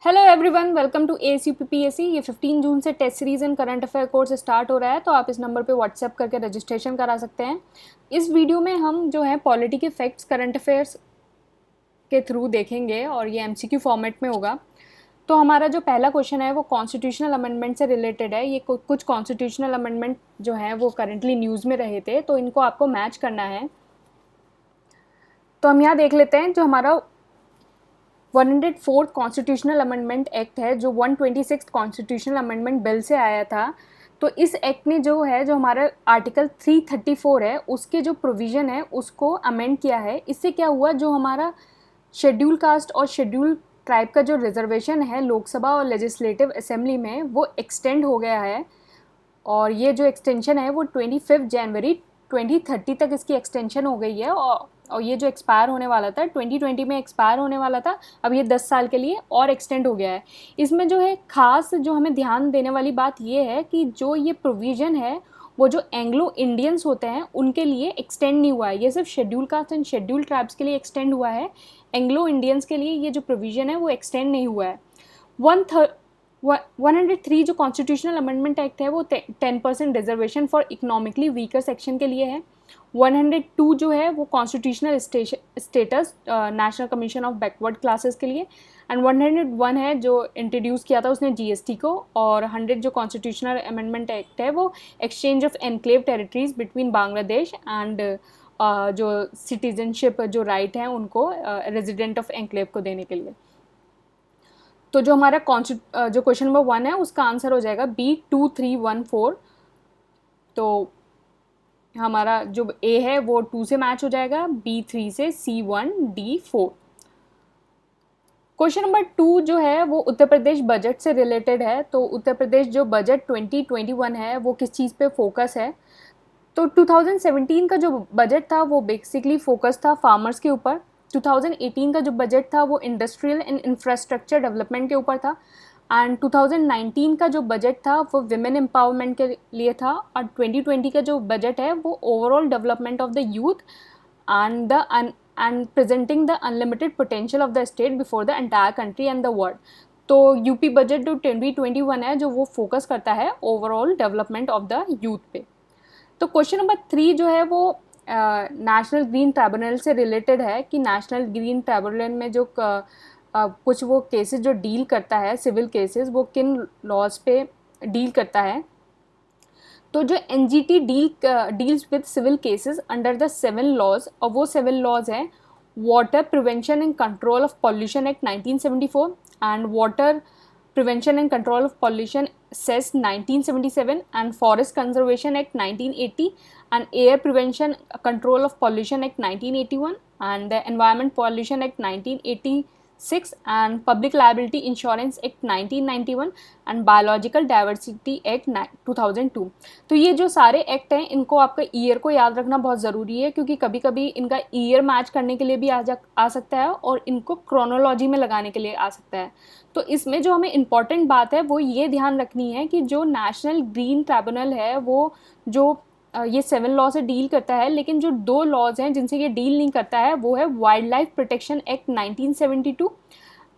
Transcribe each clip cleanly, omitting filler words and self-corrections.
Hello everyone, welcome to ACPPSC। ये 15 जून से test series and current affair course start हो रहा है, तो आप इस नंबर पे व्हाट्सएप करके रजिस्ट्रेशन करा सकते हैं। इस वीडियो में हम जो है पॉलिटी के फैक्ट्स करंट अफेयर्स के थ्रू देखेंगे और ये MCQ फॉर्मेट में होगा। तो हमारा जो पहला क्वेश्चन है वो कॉन्स्टिट्यूशनल अमेंडमेंट से रिलेटेड है। ये कुछ कॉन्स्टिट्यूशनल अमेंडमेंट जो है वो करंटली न्यूज़ में रहे थे, तो इनको आपको मैच करना है। तो हम यहाँ देख लेते हैं, जो हमारा 104 कॉन्स्टिट्यूशनल अमेंडमेंट एक्ट है, जो 126 कॉन्स्टिट्यूशनल अमेंडमेंट बिल से आया था। तो इस एक्ट ने जो है, जो हमारा आर्टिकल 334 है, उसके जो प्रोविज़न है उसको अमेंड किया है। इससे क्या हुआ, जो हमारा शेड्यूल कास्ट और शेड्यूल ट्राइब का जो रिजर्वेशन है लोकसभा और लेजिस्लेटिव असेंबली में, वो एक्सटेंड हो गया है। और ये जो एक्सटेंशन है वो 25 जनवरी 2030 तक इसकी एक्सटेंशन हो गई है। और ये जो एक्सपायर होने वाला था 2020 में एक्सपायर होने वाला था, अब ये 10 साल के लिए और एक्सटेंड हो गया है। इसमें जो है खास जो हमें ध्यान देने वाली बात ये है कि जो ये प्रोविज़न है वो जो एंग्लो इंडियंस होते हैं उनके लिए एक्सटेंड नहीं हुआ है। ये सिर्फ schedule caste and schedule tribes के लिए एक्सटेंड हुआ है। एंग्लो इंडियंस के लिए ये जो प्रोविज़न है वो एक्सटेंड नहीं हुआ है। 103 जो कॉन्स्टिट्यूशनल अमेंडमेंट एक्ट है वो 10% reservation for economically weaker section के लिए है। 102 जो है वो constitutional status national commission of backward classes के लिए। एंड 101 है जो इंट्रोड्यूस किया था उसने GST को। और 100 जो कॉन्स्टिट्यूशनल अमेंडमेंट एक्ट है वो exchange of enclave territories between Bangladesh and जो सिटीजनशिप जो राइट है उनको रेजिडेंट ऑफ एनक्लेव को देने के लिए। तो जो हमारा जो क्वेश्चन नंबर 1 है उसका आंसर हो जाएगा B2314। तो हमारा जो A है वो 2 से मैच हो जाएगा, B3 से C1 D4। क्वेश्चन नंबर 2 जो है वो उत्तर प्रदेश बजट से रिलेटेड है। तो उत्तर प्रदेश जो बजट 2021 है वो किस चीज़ पे फोकस है। तो 2017 का जो बजट था वो बेसिकली फोकस था फार्मर्स के ऊपर। 2018 का जो बजट था वो इंडस्ट्रियल एंड इंफ्रास्ट्रक्चर डेवलपमेंट के ऊपर था। एंड 2019 का जो बजट था वो विमेन एम्पावरमेंट के लिए था। और 2020 का जो बजट है वो overall development of the youth and presenting the unlimited potential of the state before the entire country and the world. तो यूपी बजट जो 2021 है जो वो फोकस करता है overall development of the youth पे। तो क्वेश्चन नंबर 3 जो है वो नेशनल ग्रीन ट्राइब्यूनल से रिलेटेड है कि नेशनल ग्रीन ट्राइब्यूनल में जो कुछ वो केसेस जो डील करता है, सिविल केसेस, वो किन लॉज पे डील करता है। तो जो NGT deals with civil cases under the 7 laws, और वो 7 लॉज हैं water prevention and control of pollution act 1974 and water prevention and control of pollution cess 1977 and forest conservation act 1980 and air prevention control of pollution act 1981 and the environment pollution act 1986 and public liability insurance act 1991 and biological diversity act 2002। तो ये जो सारे act हैं इनको आपका year को याद रखना बहुत ज़रूरी है, क्योंकि कभी कभी इनका ईयर मैच करने के लिए भी आ सकता है और इनको क्रोनोलॉजी में लगाने के लिए आ सकता है। तो इसमें जो हमें इम्पॉर्टेंट बात है वो ये ध्यान रखनी है कि जो नेशनल ग्रीन ट्राइब्यूनल है वो जो ये 7 लॉ से डील करता है, लेकिन जो 2 लॉज हैं जिनसे ये डील नहीं करता है वो है wild life protection act 1972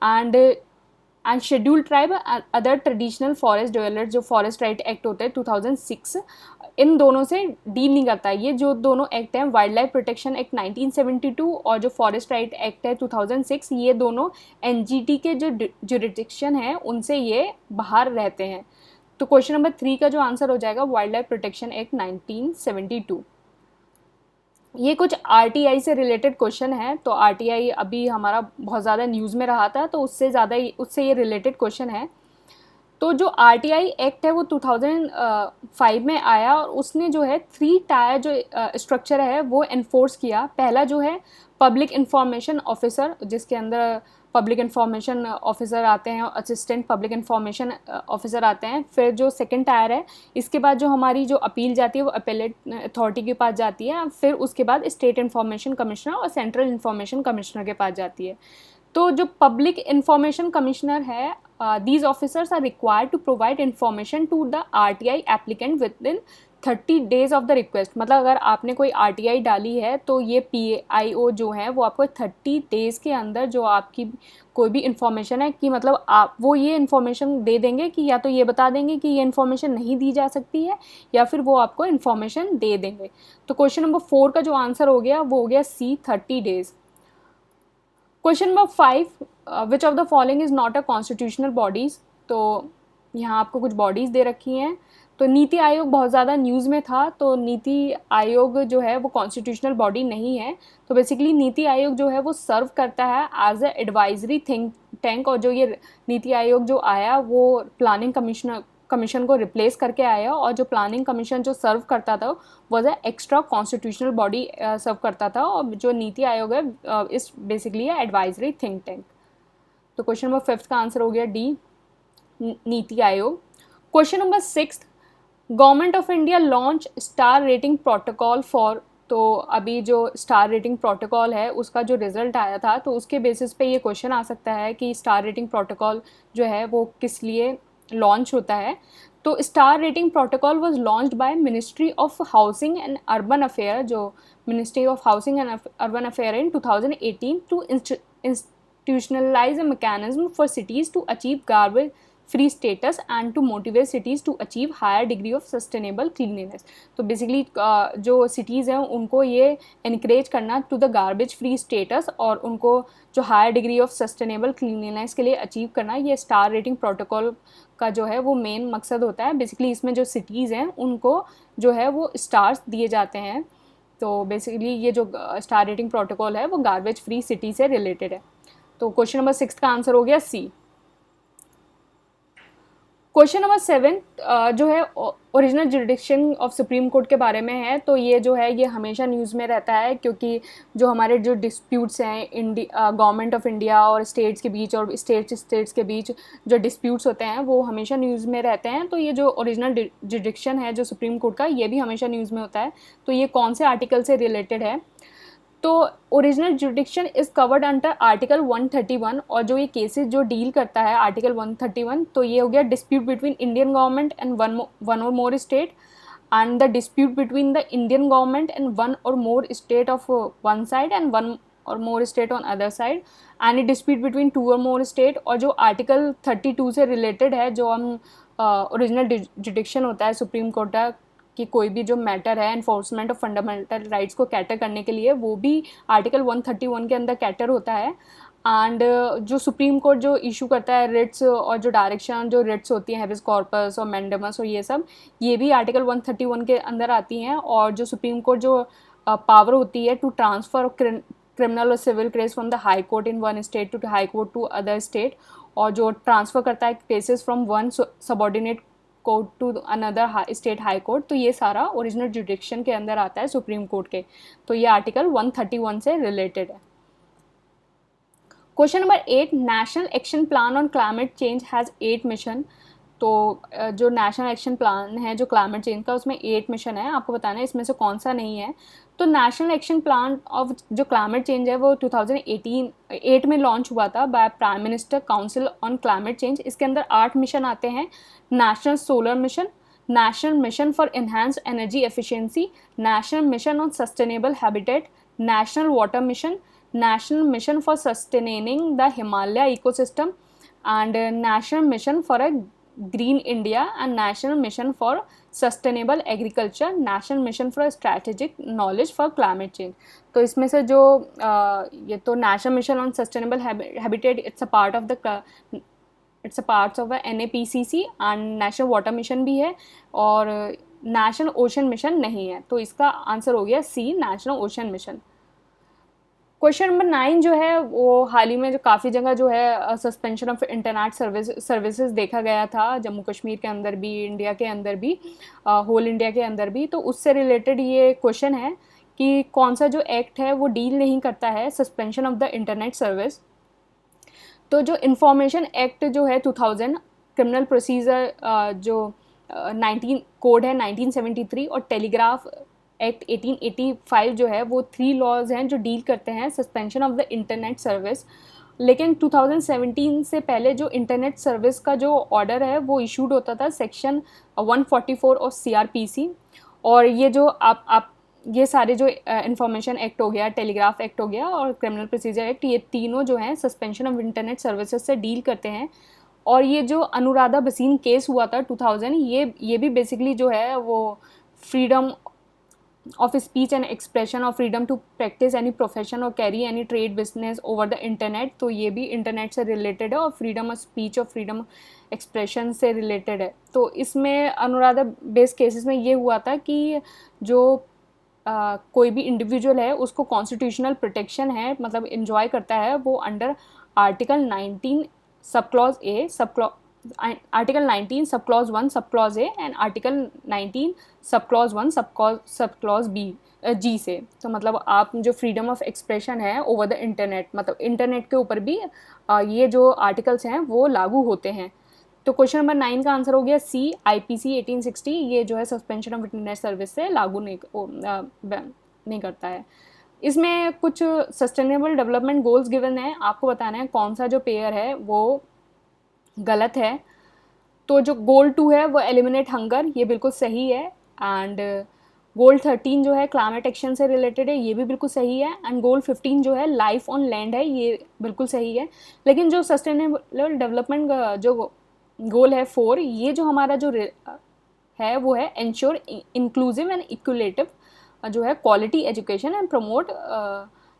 and schedule tribe other traditional forest developer जो फॉरेस्ट राइट एक्ट होते हैं 2006, इन दोनों से डील नहीं करता है। ये जो दोनों एक्ट हैं वाइल्ड लाइफ प्रोटेक्शन एक्ट 1972 और जो फॉरेस्ट राइट एक्ट है 2006, ये दोनों NGT के जो जुरिडिक्शन है उनसे ये बाहर रहते हैं। तो क्वेश्चन नंबर 3 का जो आंसर हो जाएगा वाइल्ड लाइफ प्रोटेक्शन एक्ट 1972। ये कुछ RTI से रिलेटेड क्वेश्चन है। तो RTI अभी हमारा बहुत ज़्यादा न्यूज़ में रहा था, तो उससे ये रिलेटेड क्वेश्चन है। तो जो RTI एक्ट है वो 2005 में आया और उसने जो है 3 टायर जो स्ट्रक्चर है वो एनफोर्स किया। पहला जो है पब्लिक इंफॉर्मेशन ऑफिसर, जिसके अंदर पब्लिक इंफॉर्मेशन ऑफिसर आते हैं और असिस्टेंट पब्लिक इंफॉर्मेशन ऑफिसर आते हैं। फिर जो सेकंड टायर है, इसके बाद जो हमारी जो अपील जाती है वो अपेलेट अथॉरिटी के पास जाती है। फिर उसके बाद स्टेट इंफॉर्मेशन कमिश्नर और सेंट्रल इंफॉर्मेशन कमिश्नर के पास जाती है। तो जो पब्लिक इंफॉर्मेशन कमिश्नर है, these officers are required to provide information to the RTI applicant within 30 days of the request, मतलब अगर आपने कोई RTI डाली है तो ये PIO जो है वो आपको 30 डेज़ के अंदर जो आपकी कोई भी इन्फॉर्मेशन है कि मतलब आप वो ये इन्फॉर्मेशन दे देंगे कि या तो ये बता देंगे कि ये इन्फॉर्मेशन नहीं दी जा सकती है या फिर वो आपको इन्फॉर्मेशन दे देंगे। तो क्वेश्चन नंबर 4 का जो आंसर हो गया वो हो गया C, 30 days. Question number 5, which of the following is not a constitutional bodies. तो यहाँ आपको कुछ बॉडीज़ दे रखी हैं। तो नीति आयोग बहुत ज़्यादा न्यूज़ में था, तो नीति आयोग जो है वो कॉन्स्टिट्यूशनल बॉडी नहीं है। तो बेसिकली नीति आयोग जो है वो सर्व करता है as a advisory think tank, और जो ये नीति आयोग जो आया वो प्लानिंग कमीशन को रिप्लेस करके आया, और जो प्लानिंग कमीशन जो सर्व करता था was a extra constitutional body serve करता था, और जो नीति आयोग है इस बेसिकली है एडवाइजरी थिंक टैंक। तो क्वेश्चन नंबर 5 का आंसर हो गया D, NITI Aayog. Question number 6, government of India launch star rating protocol for. तो अभी जो स्टार रेटिंग प्रोटोकॉल है उसका जो रिजल्ट आया था, तो उसके बेसिस पे ये क्वेश्चन आ सकता है कि स्टार रेटिंग प्रोटोकॉल जो है वो किस लिए लॉन्च होता है। तो star rating protocol was launched by ministry of housing and urban affair, जो ministry of housing and urban affair in 2018 to institutionalize a mechanism for cities to achieve garbage free status and to motivate cities to achieve higher degree of sustainable cleanliness। तो basically जो cities हैं उनको ये encourage करना to the garbage free status, और उनको जो higher degree of sustainable cleanliness के लिए achieve करना, ये star rating protocol का जो है वो मेन मकसद होता है। बेसिकली इसमें जो cities हैं उनको जो है वो stars दिए जाते हैं। तो बेसिकली ये जो स्टार रेटिंग प्रोटोकॉल है वो गार्बेज फ्री सिटी से रिलेटेड है। तो क्वेश्चन नंबर 6 का आंसर हो गया सी। क्वेश्चन नंबर 7 जो है original jurisdiction of supreme court के बारे में है। तो ये जो है ये हमेशा न्यूज़ में रहता है, क्योंकि जो हमारे जो डिस्प्यूट्स हैं गवर्नमेंट ऑफ इंडिया और स्टेट्स के बीच और स्टेट्स के बीच जो डिस्प्यूट्स होते हैं वो हमेशा न्यूज़ में रहते हैं। तो ये जो ओरिजिनल जुरिडिक्शन है जो सुप्रीम कोर्ट का, ये भी हमेशा न्यूज़ में होता है। तो ये कौन से आर्टिकल से रिलेटेड है? तो original jurisdiction is covered under article 131, और जो ये केसेस जो डील करता है आर्टिकल 131, तो ये हो गया dispute between Indian government and one or more state, and the dispute between the Indian government and one or more state of one side and one or more state on other side, any dispute between two or more state. और जो article 32 से related है, जो हम original jurisdiction होता है supreme court का कि कोई भी जो मैटर है एनफोर्समेंट ऑफ फंडामेंटल राइट्स को कैटर करने के लिए, वो भी आर्टिकल 131 के अंदर कैटर होता है। एंड जो सुप्रीम कोर्ट जो इशू करता है रिट्स और जो डायरेक्शन जो रिट्स होती हैं हेबिस कॉर्पस और मैंडेमस और ये सब, ये भी आर्टिकल 131 के अंदर आती हैं। और जो सुप्रीम कोर्ट जो पावर होती है टू ट्रांसफ़र क्रिमिनल और civil case from the high court in one state to high court to other state, और जो ट्रांसफ़र करता है cases from one subordinate court to another state high court, तो ये सारा ओरिजिनल जुरिडिक्शन के अंदर आता है सुप्रीम कोर्ट के। तो ये आर्टिकल 131 से रिलेटेड है। Question number 8, national action plan on climate change has 8 mission. तो जो नेशनल एक्शन प्लान है जो क्लाइमेट चेंज का, उसमें 8 मिशन है। आपको बताना है इसमें से कौन सा नहीं है। तो नेशनल एक्शन प्लान ऑफ जो क्लाइमेट चेंज है वो 2018 में लॉन्च हुआ था by prime minister council on climate change. इसके अंदर 8 मिशन आते हैं। National solar mission, national mission for enhanced energy efficiency, national mission on sustainable habitat, national water mission, national mission for sustaining the Himalaya ecosystem, and national mission for a green India, and national mission for sustainable agriculture, national mission for strategic knowledge for climate change. तो इसमें से जो ये तो national mission on sustainable habitat it's a part of NAPCC, and national water mission भी है, और national ocean mission नहीं है। तो इसका आंसर हो गया C, national ocean mission. Question number 9 जो है वो हाल ही में जो काफ़ी जगह जो है सस्पेंशन ऑफ इंटरनेट सर्विसेज देखा गया था, जम्मू कश्मीर के अंदर भी, इंडिया के अंदर भी, होल इंडिया के अंदर भी। तो उससे रिलेटेड ये क्वेश्चन है कि कौन सा जो एक्ट है वो डील नहीं करता है suspension of the internet service. तो जो इंफॉर्मेशन एक्ट जो है 2000, क्रिमिनल प्रोसीजर जो 19 कोड है 1973, और टेलीग्राफ एक्ट 1885 जो है वो 3 लॉज हैं जो डील करते हैं suspension of the internet service. लेकिन 2017 से पहले जो इंटरनेट सर्विस का जो ऑर्डर है वो इशूड होता था सेक्शन 144 ऑफ CRPC, और ये जो आप ये सारे जो इंफॉर्मेशन एक्ट हो गया, टेलीग्राफ एक्ट हो गया और क्रिमिनल प्रोसीजर एक्ट, ये तीनों जो हैं सस्पेंशन ऑफ इंटरनेट सर्विसेज से डील करते हैं। और ये जो अनुराधा भसीन केस हुआ था 2000, ये भी बेसिकली जो है वो freedom of speech and expression और freedom to practice any profession or carry any trade business over the internet, तो ये भी इंटरनेट से रिलेटेड है और फ्रीडम ऑफ स्पीच और फ्रीडम एक्सप्रेशन से रिलेटेड है। तो इसमें अनुराधा बेस्ड केसेस में ये हुआ था कि जो कोई भी इंडिविजुअल है उसको कॉन्स्टिट्यूशनल प्रोटेक्शन है, मतलब इन्जॉय करता है वो under article 19 sub clause A, article 19 sub clause 1 sub clause A and article 19 sub clause 1 sub clause B जी से। तो मतलब आप जो फ्रीडम ऑफ एक्सप्रेशन है ओवर द इंटरनेट, मतलब इंटरनेट के ऊपर भी ये जो आर्टिकल्स हैं वो लागू होते हैं। तो क्वेश्चन नंबर 9 का आंसर हो गया सी, आईपीसी 1860 ये जो है सस्पेंशन ऑफ इंटरनेट सर्विस से लागू नहीं करता है। इसमें कुछ सस्टेनेबल डेवलपमेंट गोल्स गिवन है, आपको बताना है कौन सा जो पेयर है वो गलत है। तो जो गोल 2 है वो एलिमिनेट हंगर, ये बिल्कुल सही है। एंड गोल 13 जो है क्लाइमेट एक्शन से रिलेटेड है, ये भी बिल्कुल सही है। एंड गोल 15 जो है लाइफ ऑन लैंड है, ये बिल्कुल सही है। लेकिन जो सस्टेनेबल डेवलपमेंट जो गोल है 4, ये जो हमारा जो है वो है एंश्योर इंक्लूसिव एंड इक्वलेटिव जो है quality education and promote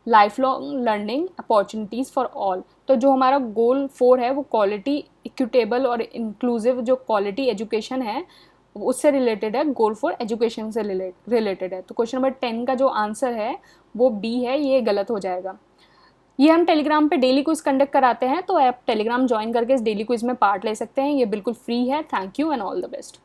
life long learning opportunities for all. तो जो हमारा गोल 4 है वो क्वालिटी, इक्विटेबल और इंक्लूसिव जो क्वालिटी एजुकेशन है उससे रिलेटेड है, गोल 4 एजुकेशन से रिलेटेड है। तो क्वेश्चन नंबर 10 का जो आंसर है वो बी है, ये गलत हो जाएगा। ये हम टेलीग्राम पे डेली क्विज कंडक्ट कराते हैं, तो आप टेलीग्राम ज्वाइन करके इस डेली क्विज में पार्ट ले सकते हैं, ये बिल्कुल फ्री है। Thank you and all the best.